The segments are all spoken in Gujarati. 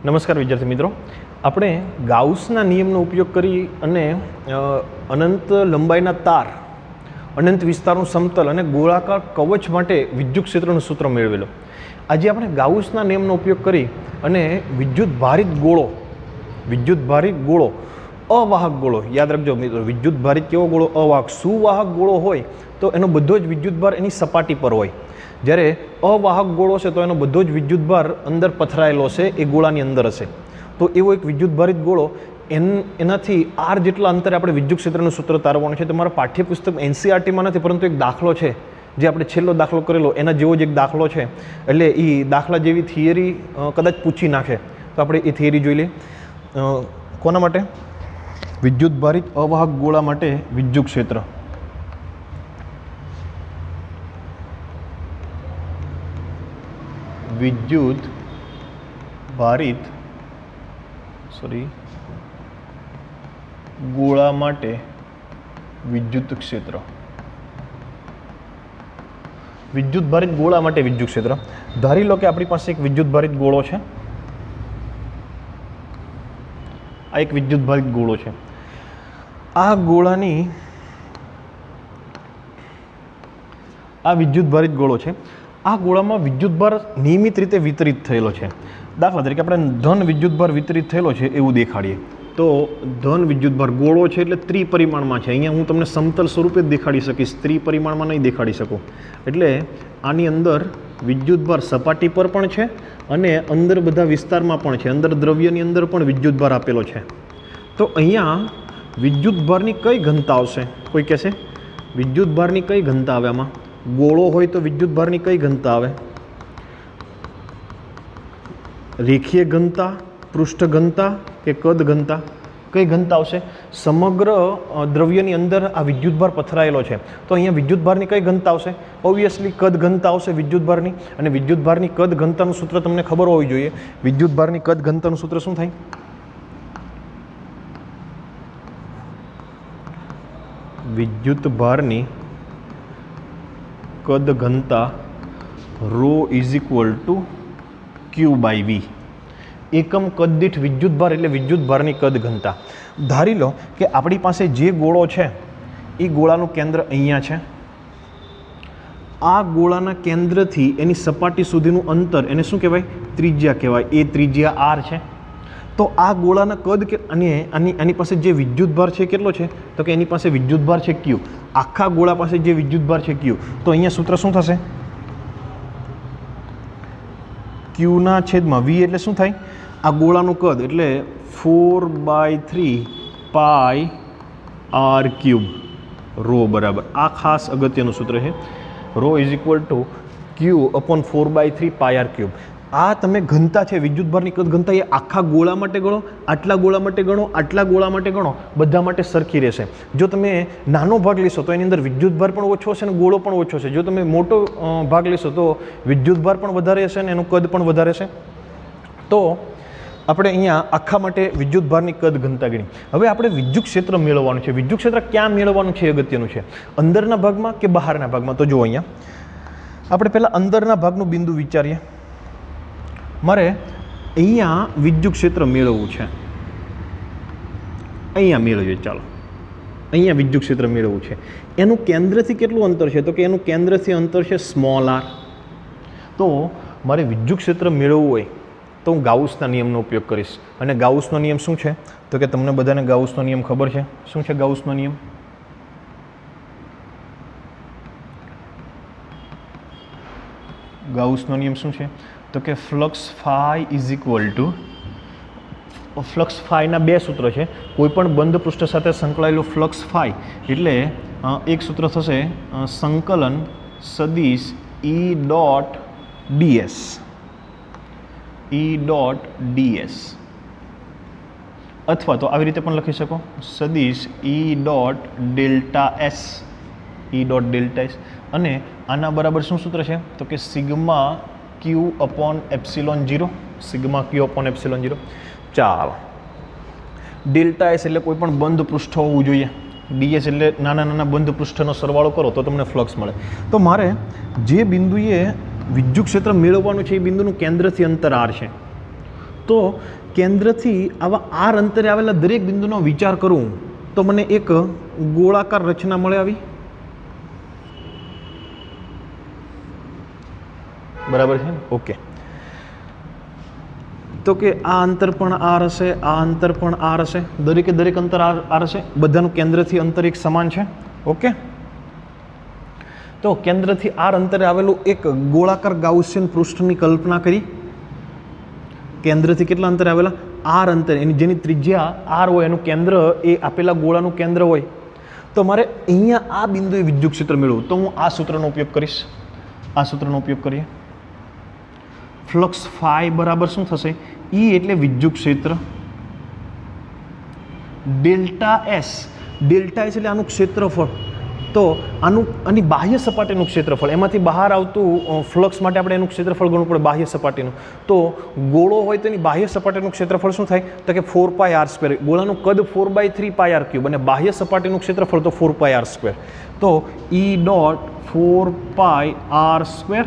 નમસ્કાર વિદ્યાર્થી મિત્રો, આપણે ગાઉસના નિયમનો ઉપયોગ કરી અને અનંત લંબાઈના તાર, અનંત વિસ્તારનું સમતલ અને ગોળાકાર કવચ માટે વિદ્યુત ક્ષેત્રનું સૂત્ર મેળવેલો. આજે આપણે ગાઉસના નિયમનો ઉપયોગ કરી અને વિદ્યુત ભારિત ગોળો અવાહક ગોળો, યાદ રાખજો મિત્રો, વિદ્યુત ભારિત કેવો ગોળો? અવાહક. સુવાહક ગોળો હોય તો એનો બધો જ વિદ્યુતભાર એની સપાટી પર હોય, જ્યારે અવાહક ગોળો છે તો એનો બધો જ વિદ્યુતભાર અંદર પથરાયેલો છે, એ ગોળાની અંદર હશે. તો એવો એક વિદ્યુતભારિત ગોળો, એનાથી આર જેટલા અંતરે આપણે વિદ્યુત ક્ષેત્રનું સૂત્ર તારવવાનું છે. તમારા પાઠ્યપુસ્તક એનસીઆરટીમાં નથી, પરંતુ એક દાખલો છે જે આપણે છેલ્લો દાખલો કરેલો એના જેવો જ એક દાખલો છે. એટલે એ દાખલા જેવી થિયરી કદાચ પૂછી નાખે તો આપણે એ થિયરી જોઈ લઈએ. કોના માટે? વિદ્યુતભારિત અવાહક ગોળા માટે વિદ્યુત ક્ષેત્ર. વિદ્યુત ભારિત ગોળા માટે વિદ્યુત ક્ષેત્ર. વિદ્યુત ભારિત ગોળા માટે વિદ્યુત ક્ષેત્ર. ધારી લો કે આપણી પાસે એક વિદ્યુત ભારિત ગોળો છે. આ એક વિદ્યુત ભારિત ગોળો છે. આ ગોળાની આ વિદ્યુત ભારિત ગોળો છે. આ ગોળામાં વિદ્યુતભાર નિયમિત રીતે વિતરિત થયેલો છે. દાખલા તરીકે આપણે ધન વિદ્યુતભાર વિતરિત થયેલો છે એવું દેખાડીએ તો ધન વિદ્યુતભાર ગોળો છે એટલે ત્રિપરિમાણમાં છે. અહીંયા હું તમને સમતલ સ્વરૂપે જ દેખાડી શકીશ, ત્રિપરિમાણમાં નહીં દેખાડી શકું. એટલે આની અંદર વિદ્યુતભાર સપાટી પર પણ છે અને અંદર બધા વિસ્તારમાં પણ છે, અંદર દ્રવ્યની અંદર પણ વિદ્યુતભાર આપેલો છે. તો અહીંયા વિદ્યુતભારની કઈ ઘનતા આવશે? કોઈ કહેશે વિદ્યુતભારની કઈ ઘનતા આવે? આમાં ગોળો હોય તો વિદ્યુતભારની કઈ ઘનતા આવે? રેખીય ઘનતા, પૃષ્ઠ ઘનતા કે કદ ઘનતા? કઈ ઘનતા આવશે? સમગ્ર દ્રવ્યની અંદર આ વિદ્યુતભાર પથરાયેલો છે તો અહીંયા વિદ્યુતભારની કઈ ઘનતા આવશે? ઓબ્વિયસલી કદ ઘનતા આવશે વિદ્યુતભારની. અને વિદ્યુતભારની કદ ઘનતાનું સૂત્ર તમને ખબર હોવી જોઈએ. વિદ્યુતભારની કદ ઘનતાનું સૂત્ર શું થાય? વિદ્યુતભારની કદ ઘનતા rho is equal to Q by V. એકમ કદ દીઠ વિદ્યુતભાર એટલે વિદ્યુતભારની કદ ઘનતા. ધારી લો કે આપણી પાસે જે ગોળો છે એ ગોળાનું કેન્દ્ર અહીંયા છે. આ ગોળાના કેન્દ્રથી એની સપાટી સુધીનું અંતર એને શું કહેવાય? ત્રિજ્યા કહેવાય. એ ત્રિજ્યા આર છે. તો આ ગોળાના કદ કે અને આની પાસે જે વિદ્યુતભાર છે કેટલો છે? તો કે એની પાસે વિદ્યુતભાર છે ક્યુ. આખા ગોળા પાસે જે વિદ્યુતભાર છે ક્યુ. તો અહીંયા સૂત્ર શું થશે? ક્યુના છેદમાં વી એટલે શું થાય? આ ગોળાનું કદ એટલે 4/3 પાઈ આર ક્યુબ રો બરાબર. આ ખાસ અગત્યનું સૂત્ર છે. Rho is equal to Q upon 4/3 pi R cube. આ તમે ઘનતા છે વિદ્યુતભારની કદ ઘનતા, એ આખા ગોળા માટે ગણો, આટલા ગોળા માટે ગણો, આટલા ગોળા માટે ગણો, બધા માટે સરખી રહેશે. જો તમે નાનો ભાગ લેશો તો એની અંદર વિદ્યુતભાર પણ ઓછો હશે અને ગોળો પણ ઓછો છે. જો તમે મોટો ભાગ લેશો તો વિદ્યુતભાર પણ વધારે હશે અને એનું કદ પણ વધારે છે. તો આપણે અહીંયા આખા માટે વિદ્યુતભારની કદ ઘનતા ગણી. હવે આપણે વિદ્યુત ક્ષેત્ર મેળવવાનું છે. વિદ્યુત ક્ષેત્ર ક્યાં મેળવવાનું છે એ અગત્યનું છે. અંદરના ભાગમાં કે બહારના ભાગમાં? તો જો અહીંયા આપણે પહેલાં અંદરના ભાગનું બિંદુ વિચારીએ. મારે અહીંયા વિદ્યુત ક્ષેત્ર મેળવવું છે. અહીંયા મેળવીએ. ચાલો, અહીંયા વિદ્યુત ક્ષેત્ર મેળવવું છે. એનું કેન્દ્રથી કેટલું અંતર છે? તો કે એનું કેન્દ્રથી અંતર છે સ્મોલ આર. તો મારે વિદ્યુત ક્ષેત્ર મેળવવું હોય તો હું ગાઉસના નિયમનો ઉપયોગ કરીશ. અને ગાઉસનો નિયમ શું છે? તો કે તમને બધાને ગાઉસનો નિયમ ખબર છે. શું છે ગાઉસનો નિયમ? ગાઉસનો નિયમ શું છે? તો કે flux phi is equal to, flux ફાઈના બે સૂત્ર છે. કોઈ પણ બંધ પૃષ્ઠ સાથે સંકળાયેલું ફ્લક્સ ફાઈ એટલે એક સૂત્ર થશે સંકલન સદિશ ઈ ડોટ ડીએસ. ઈ ડોટ ડીએસ અથવા તો આવી રીતે પણ લખી શકો, સદિશ ઈ ડોટ ડેલ્ટા એસ. ઈ ડોટ ડેલ્ટા એસ. અને આના બરાબર શું સૂત્ર છે? તો કે sigma Q upon epsilon 0. Sigma Q upon epsilon 0. ચાલો, ડેલ્ટા એસ એટલે કોઈ પણ બંધ પૃષ્ઠ હોવું જોઈએ. ડીએસ એટલે નાના નાના બંધ પૃષ્ઠનો સરવાળો કરો તો તમને ફ્લક્સ મળે. તો મારે જે બિંદુએ વિદ્યુત ક્ષેત્ર મેળવવાનું છે એ બિંદુનું કેન્દ્રથી અંતર આર છે. તો કેન્દ્રથી આવા આર અંતરે આવેલા દરેક બિંદુનો વિચાર કરું તો મને એક ગોળાકાર રચના મળે આવી, બરાબર છે? ઓકે, તો કે આ અંતર પણ આર હશે, આ અંતર પણ આર હશે, દરેકે દરેક અંતર આર હશે, બધાનું કેન્દ્રથી અંતર એક સમાન છે. ઓકે, તો કેન્દ્રથી આર અંતરે આવેલું એક ગોળાકાર ગાઉસિયન પૃષ્ઠની કલ્પના કરી. કેન્દ્રથી કેટલા અંતરે આવેલા? આર અંતરે, એની જેની ત્રિજ્યા આર હોય, એનું કેન્દ્ર એ આપેલા ગોળાનું કેન્દ્ર હોય. તો મારે અહીંયા આ બિંદુએ વિદ્યુત ક્ષેત્ર મેળવવું, તો હું આ સૂત્રનો ઉપયોગ કરીશ. આ સૂત્રનો ઉપયોગ કરીએ. ફ્લક્સ ફાઈ બરાબર શું થશે? ઈ એટલે વિદ્યુત ક્ષેત્ર, ડેલ્ટા એસ એટલે આનું ક્ષેત્રફળ. તો આની બાહ્ય સપાટીનું ક્ષેત્રફળ, એમાંથી બહાર આવતું ફ્લક્સ માટે આપણે એનું ક્ષેત્રફળ ગણવું પડે, બાહ્ય સપાટીનું. તો ગોળો હોય તો એની બાહ્ય સપાટીનું ક્ષેત્રફળ શું થાય? તો કે 4πr². ગોળાનું કદ 4/3πr³ અને બાહ્ય સપાટીનું ક્ષેત્રફળ તો 4πr². તો ઈ ડોટ 4πr².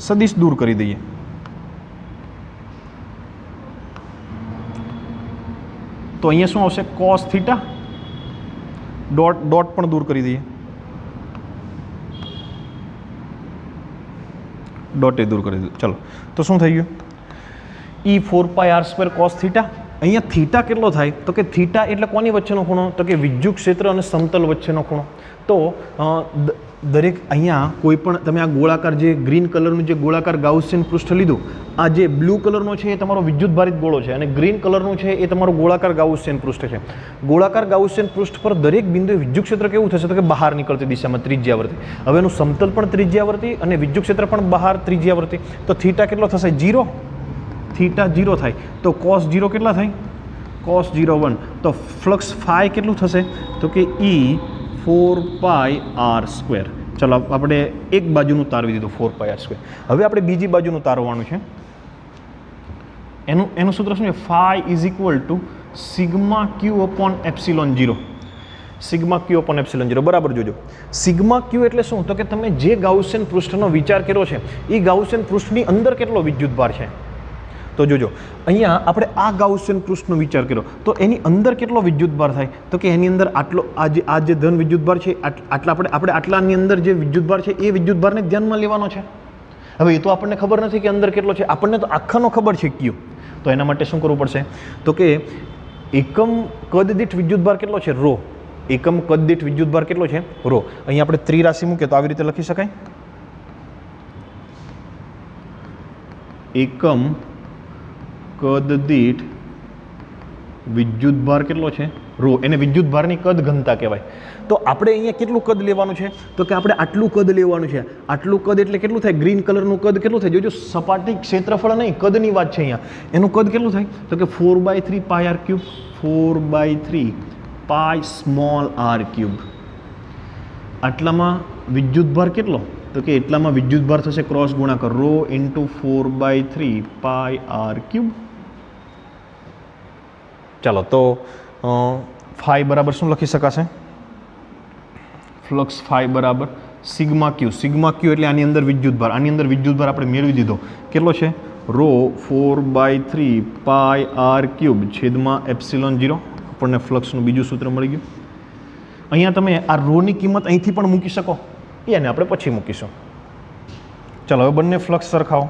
સદિશ દૂર કરી દઈએ. તો અહીંયા શું આવશે? cos theta. ડોટ પણ દૂર કરી દઈએ, ડોટ એ દૂર કરી દીધું. ચલો, તો શું થઈ ગયું? ઈ 4πr² cos થીટા. અહીંયા થીટા કેટલો થાય? તો કે થીટા એટલે કોની વચ્ચેનો ખૂણો? તો કે વિદ્યુત ક્ષેત્ર અને સમતલ વચ્ચેનો ખૂણો. તો દરેક અહીંયા કોઈ પણ તમે આ ગોળાકાર જે ગ્રીન કલરનું જે ગોળાકાર ગાઉસિયન પૃષ્ઠ લીધું, આ જે બ્લુ કલરનો છે એ તમારો વિદ્યુત ભારિત ગોળો છે અને ગ્રીન કલરનું છે એ તમારો ગોળાકાર ગાઉસિયન પૃષ્ઠ છે. ગોળાકાર ગાઉસિયન પૃષ્ઠ પર દરેક બિંદુએ વિદ્યુત ક્ષેત્ર કેવું થશે? તો કે બહાર નીકળતી દિશામાં ત્રિજ્યાવર્તી. હવે એનું સમતલ પણ ત્રિજ્યાવર્તી અને વિદ્યુત ક્ષેત્ર પણ બહાર ત્રિજ્યાવર્તી. તો થીટા કેટલો થશે? 0. થીટા 0 થાય તો cos 0 કેટલા થાય? cos 0 1. તો ફ્લક્સ ફાઈ કેટલું થશે? તો કે ઈ 4πr². ચલો, આપણે એક બાજુનું તારવી દીધું 4πr². હવે આપણે બીજી બાજુનું તારવાનું છે. એનું સૂત્ર શું છે? Phi is equal to sigma Q upon epsilon 0. Sigma Q upon epsilon 0 બરાબર જોજો. સિગ્મા ક્યુ એટલે શું? તો કે તમે જે ગાઉસિયન પૃષ્ઠનો વિચાર કર્યો છે એ ગાઉસિયન પૃષ્ઠની અંદર કેટલો વિદ્યુતભાર છે? તો જોજો, અહીંયા આપણે આ ગાઉસિયન પૃષ્ઠનો વિચાર કર્યો તો એની અંદર કેટલો વિદ્યુતભાર થાય? તો કે એની અંદર આટલો આ જે ધન વિદ્યુતભાર છે આટલા આપણે આટલાની અંદર જે વિદ્યુતભાર છે એ વિદ્યુતભારને ધ્યાનમાં લેવાનો છે. હવે એ તો આપણને ખબર નથી કે અંદર કેટલો છે, આપણને તો આખાનો ખબર છે ક્યુ. તો એના માટે શું કરવું પડશે? તો કે એકમ કદ દીઠ વિદ્યુતભાર કેટલો છે? રો. એકમ કદ દીઠ વિદ્યુતભાર કેટલો છે? રો. અહીંયા આપણે ત્રિરાશિ મૂકીએ તો આવી રીતે લખી શકાય. એકમ કદ દીઠ વિદ્યુતભાર કેટલો છે? રો. એને વિદ્યુતભારની કદ ઘનતા કહેવાય. તો આપણે અહીંયા કેટલું કદ લેવાનું છે? તો કે આપણે આટલું કદ લેવાનું છે. આટલું કદ એટલે કેટલું થાય? ગ્રીન કલરનું કદ કેટલું થાય? જોજો, સપાટી ક્ષેત્રફળ નહીં, કદની વાત છે અહીંયા. એનું કદ કેટલું થાય? તો કે 4/3πr³. 4/3πr³. આટલામાં વિદ્યુતભાર કેટલો? તો કે એટલામાં વિદ્યુતભાર થશે ક્રોસ ગુણાકાર રો ઇન્ટુ 4/3πr³. ચાલો, તો ફાઈ બરાબર શું લખી શકાશે? ફ્લક્સ ફાઈ બરાબર સિગ્મા ક્યુ. સિગ્મા ક્યુ એટલે આની અંદર વિદ્યુતભાર. આની અંદર વિદ્યુતભાર આપણે મેળવી દીધો. કેટલો છે? રો 4/3πr³ છેદમાં એપ્સિલોન 0. આપણને ફ્લક્સનું બીજું સૂત્ર મળી ગયું. અહીંયા તમે આ રોની કિંમત અહીંથી પણ મૂકી શકો, એને આપણે પછી મૂકીશું. ચાલો, હવે બંને ફ્લક્સ સરખાવો.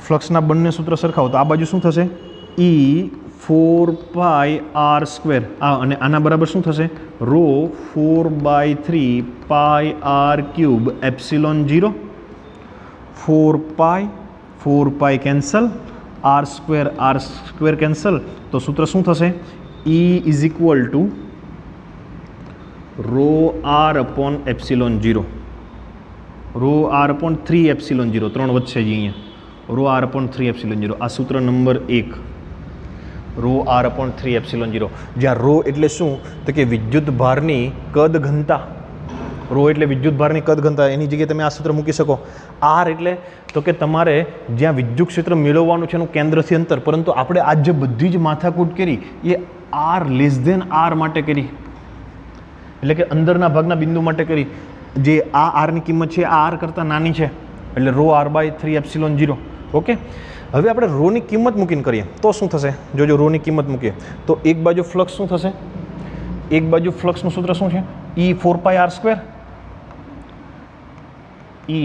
ફ્લક્સના બંને સૂત્ર સરખાવો તો આ બાજુ શું થશે? ઈ 4πr². અને આના બરાબર શું થશે? Rho 4/3πr³ epsilon 0. 4π cancel, r² cancel. તો સૂત્ર શું થશે? E is equal to rho R upon epsilon 0. Rho R upon 3 epsilon 0. 3 વધશે જ અહીંયા. Rho R upon 3 epsilon 0. આ સૂત્ર number 1. Rho R upon 3 epsilon 0. જ્યાં રો એટલે શું? તો કે વિદ્યુત ભારની કદ ઘનતા. રો એટલે વિદ્યુત ભારની કદ ઘનતા. એની જગ્યાએ તમે આ સૂત્ર મૂકી શકો. આર એટલે તો કે તમારે જ્યાં વિદ્યુત ક્ષેત્ર મેળવવાનું છે એનું કેન્દ્રથી અંતર. પરંતુ આપણે આજ જે બધી જ માથાકૂટ કરી એ આર લેસ ધેન આર માટે કરી, એટલે કે અંદરના ભાગના બિંદુ માટે કરી. જે આ આરની કિંમત છે આ આર કરતાં નાની છે એટલે rho R by 3 epsilon 0. Okay, હવે આપણે રોની કિંમત મૂકીને કરીએ તો શું થશે? જોજો, રોની કિંમત મૂકીએ તો એક બાજુ ફ્લક્સ શું થશે? એક બાજુ ફ્લક્સનું સૂત્ર શું છે? E 4πr². E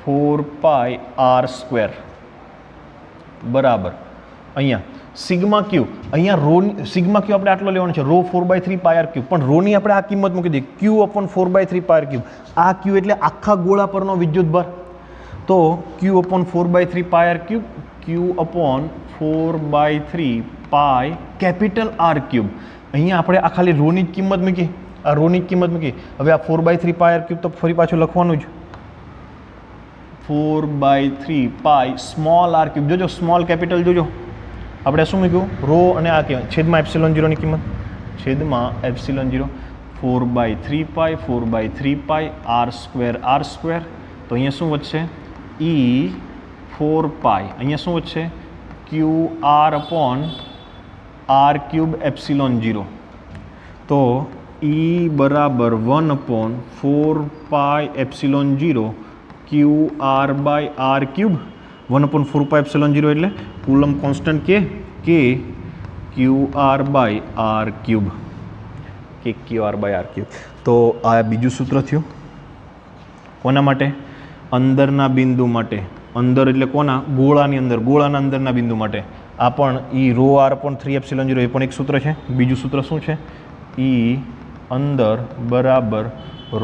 4πr² બરાબર અહીંયા સિગ્મા ક્યુ. અહીંયા રો સિગ્મા ક્યુ આપણે આટલો લેવાનો છે, રો 4/3 πr³. પણ રોની આપણે આ કિંમત મૂકી દઈએ, ક્યુ અપોન 4/3 πr³. આ ક્યુ એટલે આખા ગોળા પરનો વિદ્યુતભાર. તો ક્યુ અપોન 4/3 πr³, ક્યુ અપોન 4/3 પાય કેપિટલ R³. અહીંયા આપણે આ ખાલી રોની જ કિંમત મૂકી, આ રોની જ કિંમત મૂકી. હવે આ 4/3 πr³ તો ફરી પાછું લખવાનું જ, 4/3 પાય સ્મોલ r³. જોજો સ્મોલ કેપિટલ જોજો, આપણે શું મૂક્યું? રો અને આ કહેવાય છેદમાં એપ્સિલોન 0ની કિંમત, છેદમાં એપ્સિલોન 0 4/3 પાય 4/3 પાય r². તો અહીંયા શું વધશે? E 4 પાય. અહીંયા શું વધશે? Q R upon r³ epsilon 0. તો E બરાબર 1/4 pi epsilon 0 Q R by r³. 1/4 pi epsilon 0 એટલે કુલમ કોન્સ્ટન્ટ કે ક્યુ આર બાય r³, કે ક્યુ આર બાય r³. તો આ બીજું સૂત્ર થયું કોના માટે? અંદરના બિંદુ માટે. અંદર એટલે કોના? ગોળાની અંદર, ગોળાના અંદરના બિંદુ માટે. આ પણ E rho R upon 3 epsilon 0 એ પણ એક સૂત્ર છે. બીજું સૂત્ર શું છે? E અંદર બરાબર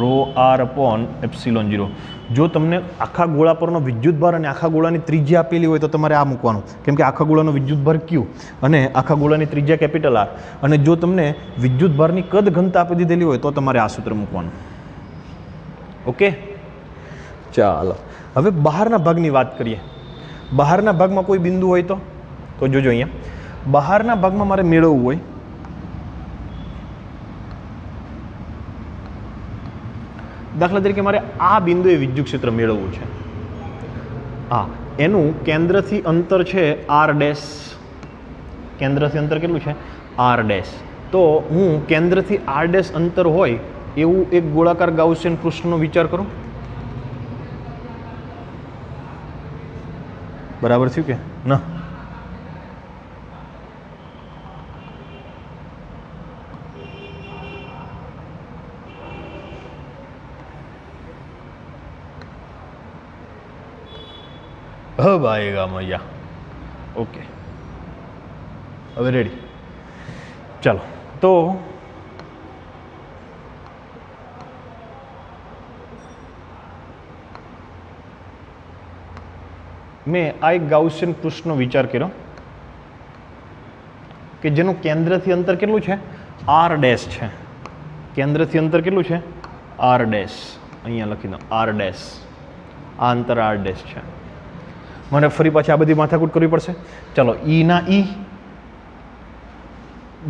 રો આર અપોન એપ્સિલોન 0. જો તમને આખા ગોળા પરનો વિદ્યુતભાર અને આખા ગોળાની ત્રિજ્યા આપેલી હોય તો તમારે આ મૂકવાનું, કેમ કે આખા ગોળાનો વિદ્યુતભાર ક્યુ અને આખા ગોળાની ત્રિજ્યા કેપિટલ આર. અને જો તમને વિદ્યુતભારની કદ ઘનતા આપી દીધેલી હોય તો તમારે આ સૂત્ર મૂકવાનું. ઓકે, ચાલો હવે બહારના ભાગની વાત કરીએ. બહારના ભાગમાં કોઈ બિંદુ હોય તો જોજો, અહીંયા બહારના ભાગમાં મારે મેળવવું હોય, દાખલા તરીકે મારે આ બિંદુએ વિદ્યુત ક્ષેત્ર મેળવવું છે. હા, એનું કેન્દ્રથી અંતર છે r'. કેન્દ્રથી અંતર કેટલું છે? r'. તો હું કેન્દ્રથી r' અંતર હોય એવું એક ગોળાકાર ગાઉસિયન પૃષ્ઠનો વિચાર કરું. બરાબર થયું કે ના? अब आएगा मजा. ओके, હવે રેડી. ચાલો, તો મેં આ એક ગાઉસિયન પૃષ્ઠનો વિચાર કર્યો કે જેનું કેન્દ્રથી અંતર કેટલું છે? r' છે. કેન્દ્રથી અંતર કેટલું છે? r'. અહીંયા લખી દો r'. આ અંતર r' છે. મને ફરી પાછી આ બધી માથાકૂટ કરવી પડશે. ચલો, E ના E,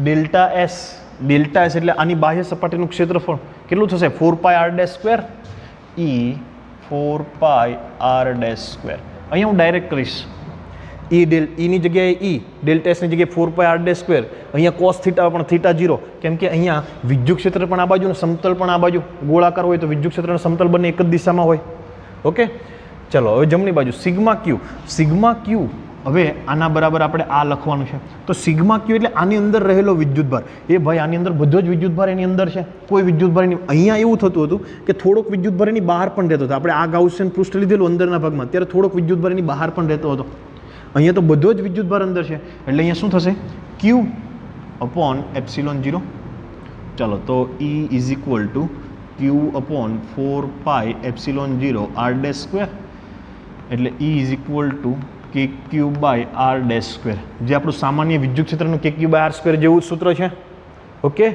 delta S. Delta S એટલે આની બાહ્ય સપાટીનું ક્ષેત્રફળ કેટલું થશે? 4πr². E 4πr². અહીંયા હું ડાયરેક્ટ કરીશ. ની જગ્યાએ E, ડેલ્ટા S ની જગ્યાએ 4πr². અહીંયા કોસ થીટા પણ થીટા 0, કેમ કે અહીંયા વિદ્યુત ક્ષેત્ર પણ આ બાજુ ને સમતલ પણ આ બાજુ. ગોળાકાર હોય તો વિદ્યુત ક્ષેત્ર અને સમતલ બંને એક જ દિશામાં હોય. ઓકે, ચલો હવે જમણી બાજુ સિગ્મા ક્યુ. સિગ્મા ક્યુ હવે આના બરાબર આપણે આ લખવાનું છે. તો સિગ્મા ક્યુ એટલે આની અંદર રહેલો વિદ્યુતભાર. એ ભાઈ આની અંદર બધો જ વિદ્યુતભાર એની અંદર છે, કોઈ વિદ્યુતભાર નહીં. અહીંયા એવું થતું હતું કે થોડોક વિદ્યુતભાર એની બહાર પણ રહેતો હતો. આપણે આ ગાઉસિયન પૃષ્ઠ લીધેલું અંદરના ભાગમાં, ત્યારે થોડોક વિદ્યુતભાર એની બહાર પણ રહેતો હતો. અહીંયા તો બધો જ વિદ્યુતભાર અંદર છે, એટલે અહીંયા શું થશે? Q upon epsilon 0. ચાલો, તો E is equal to Q upon 4 epsilon 0 r'². એટલે E is equal to KQ by r'², જે આપણું સામાન્ય વિદ્યુત ક્ષેત્રનું KQ બાય r² જેવું સૂત્ર છે. ઓકે,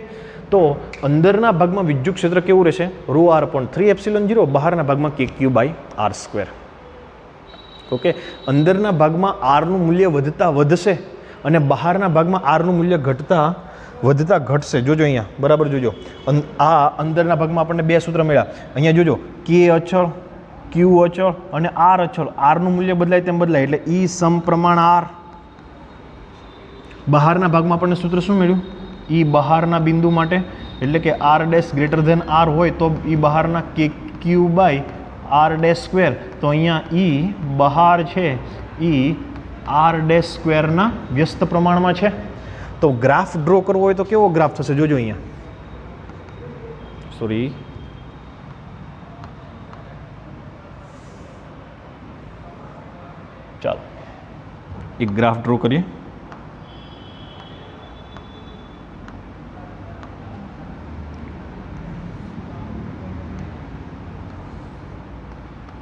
તો અંદરના ભાગમાં વિદ્યુત ક્ષેત્ર કેવું રહેશે? Rho R upon 3 epsilon 0. બહારના ભાગમાં KQ બાય r². ઓકે, અંદરના ભાગમાં આરનું મૂલ્ય વધતા વધશે અને બહારના ભાગમાં આરનું મૂલ્ય ઘટતા વધતા ઘટશે. જોજો અહીંયા બરાબર જોજો, આ અંદરના ભાગમાં આપણને બે સૂત્ર મળ્યા. અહીંયા જોજો, કે અચળ, ક્યુ અચળ અને આર અચળ. આરનું મૂલ્ય બદલાય તેમ બદલાય, એટલે E સમપ્રમાણ આર. બહારના ભાગમાં આપણને સૂત્ર શું મળ્યું? E બહારના બિંદુ માટે, એટલે કે r' ગ્રેટર ધેન આર હોય તો E બહારના KQ by R dash square, તો અહીંયા ઈ બહાર છે ઈ આર ડેશ સ્ક્વેરના વ્યસ્ત પ્રમાણમાં છે. તો ગ્રાફ ડ્રો કરવો હોય તો કેવો ગ્રાફ થશે જોજો અહીંયા, સોરી ચાલો એક ગ્રાફ ડ્રો કરીએ.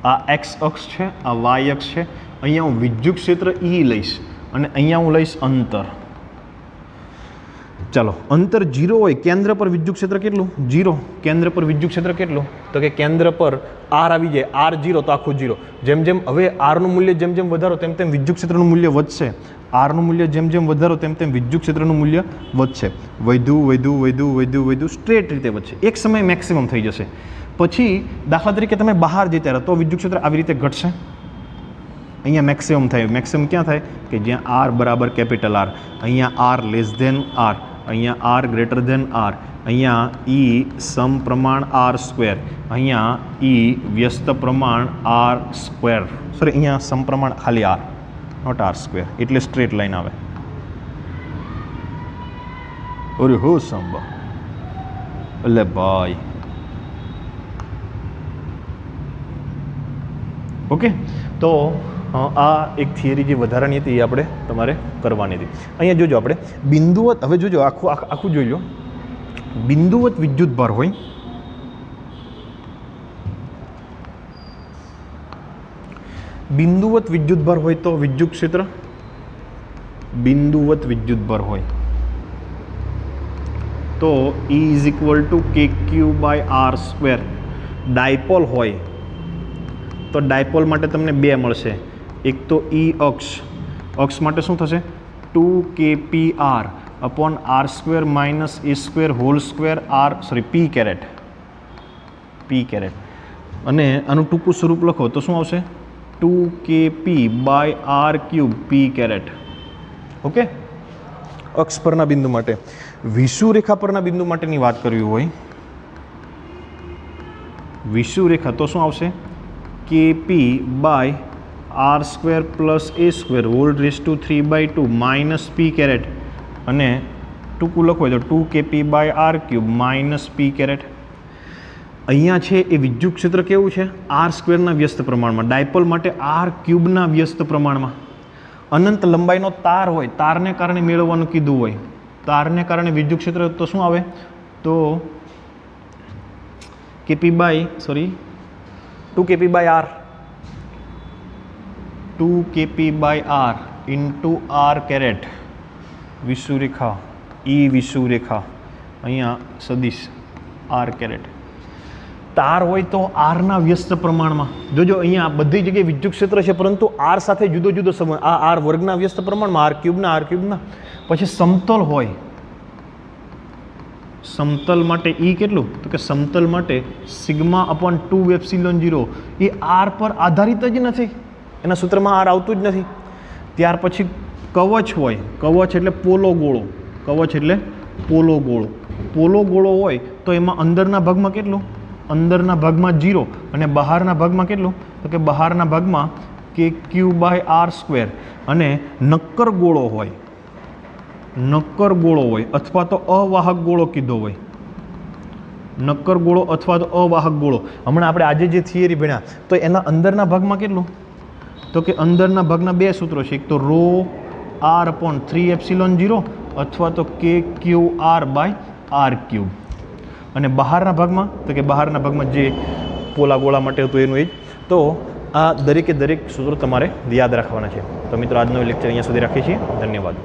આ એક્સ અક્ષ છે, આ વાય અક્ષ છે. અહીંયા હું વિદ્યુત ક્ષેત્ર ઈ લઈશ અને અહીંયા હું લઈશ અંતર. ચાલો અંતર 0 હોય, કેન્દ્ર પર વિદ્યુત ક્ષેત્ર કેટલું? 0. કેન્દ્ર પર વિદ્યુત ક્ષેત્ર કેટલું? તો કે કેન્દ્ર પર આર આવી જાય, આર 0 તો આખું 0. જેમ જેમ હવે આરનું મૂલ્ય જેમ જેમ વધારો તેમ તેમ વિદ્યુત ક્ષેત્રનું મૂલ્ય વધશે. આરનું મૂલ્ય જેમ જેમ વધારો તેમ તેમ વિદ્યુત ક્ષેત્રનું મૂલ્ય વધશે. વધ્યું સ્ટ્રેટ રીતે વધશે. એક સમય મેક્સિમમ થઈ જશે. પછી દાખલા તરીકે તમે બહાર જતા રહો તો વિદ્યુત ક્ષેત્ર આવી રીતે ઘટશે. અહીંયા મેક્સિમમ થાય. મેક્સિમમ ક્યાં થાય? કે જ્યાં આર બરાબર કેપિટલ આર, અહીંયા આર લેસ ધેન આર, અહીંયા આર ગ્રેટર ધેન આર, અહીંયા ઈ સમપ્રમાણ આર સ્ક્વેર, અહીંયા ઈ વ્યસ્ત પ્રમાણ આર સ્ક્વેર, સોરી અહીંયા સમપ્રમાણ ખાલી આર, નોટ આર સ્ક્વેર, એટલે સ્ટ્રેટ લાઈન આવે. અરે હો સંબા એટલે ભાઈ ઓકે. તો આ એક થિયરી જે વધારાની હતી એ આપણે તમારે કરવાની હતી. અહીંયા જોજો આપણે બિંદુવત, હવે જોજો આખું જોઈ લો. બિંદુવત વિદ્યુતભાર હોય, બિંદુવત વિદ્યુતભાર હોય તો વિદ્યુત ક્ષેત્ર બિંદુવત વિદ્યુતભાર હોય તો E is equal two KQ/R². Dipole હોય તો ડાયપોલ માટે તમને બે મળશે. એક તો ઈ અક્ષ માટે શું થશે? 2kpr upon r² minus a² whole square r sorry p caret અને આનું ટૂંકું સ્વરૂપ લખો તો શું આવશે? 2kp/r³ p carat. ઓકે. અક્ષ પરના બિંદુ માટે. વિષુવરેખા પરના બિંદુ માટેની વાત કરવી હોય, વિષુવરેખા તો શું આવશે? kp/r² plus a² whole raise to 3/2 minus p caret અને ટૂંકું લખો તો 2kp/r³ માઇનસ p कैरेट. અહીંયા છે એ વિદ્યુત ક્ષેત્ર કેવું છે? r² વ્યસ્ત પ્રમાણમાં. ડાયપોલ માટે r³ વ્યસ્ત પ્રમાણમાં. અનંત લંબાઈનો તાર હોય, તારને કારણે મેળવવાનું કીધું હોય, તારને કારણે વિદ્યુત ક્ષેત્ર તો શું આવે? તો 2kp/r ઇન્ટુ r कैरेट. વિષુવરેખા ઈ વિષુવરેખા, અહીંયા સદિશ r कैरेट. તાર હોય તો આરના વ્યસ્ત પ્રમાણમાં. જોજો અહીંયા બધી જગ્યાએ વિદ્યુત ક્ષેત્ર છે પરંતુ આર સાથે જુદો જુદો સંબંધ. આ આર વર્ગના વ્યસ્ત પ્રમાણમાં, r³ પછી સમતલ હોય, સમતલ માટે ઈ કેટલું? તો કે સમતલ માટે σ/2ε0 એ આર પર આધારિત જ નથી, એના સૂત્રમાં આર આવતું જ નથી. ત્યાર પછી કવચ હોય, કવચ એટલે પોલો ગોળો, કવચ એટલે પોલો ગોળો. પોલો ગોળો હોય તો એમાં અંદરના ભાગમાં કેટલું? અંદરના ભાગમાં 0 અને બહારના ભાગમાં કેટલું? તો કે બહારના ભાગમાં KQ/R². અને નક્કર ગોળો હોય, નક્કર ગોળો હોય અથવા તો અવાહક ગોળો કીધો હોય, નક્કર ગોળો અથવા તો અવાહક ગોળો. હમણાં આપણે આજે જે થિયરી ભણ્યા તો એના અંદરના ભાગમાં કેટલું? તો કે અંદરના ભાગના બે સૂત્રો છે, એક તો ρr/3ε0 અથવા તો KQR/R³. અને બહારના ભાગમાં તો કે બહારના ભાગમાં જે પોલા ગોળા માટે હતું એનું એ જ. તો આ દરેકે દરેક સૂત્રો તમારે યાદ રાખવાના છે. તો મિત્રો આજનો લેક્ચર અહીંયા સુધી રાખીએ છીએ. ધન્યવાદ.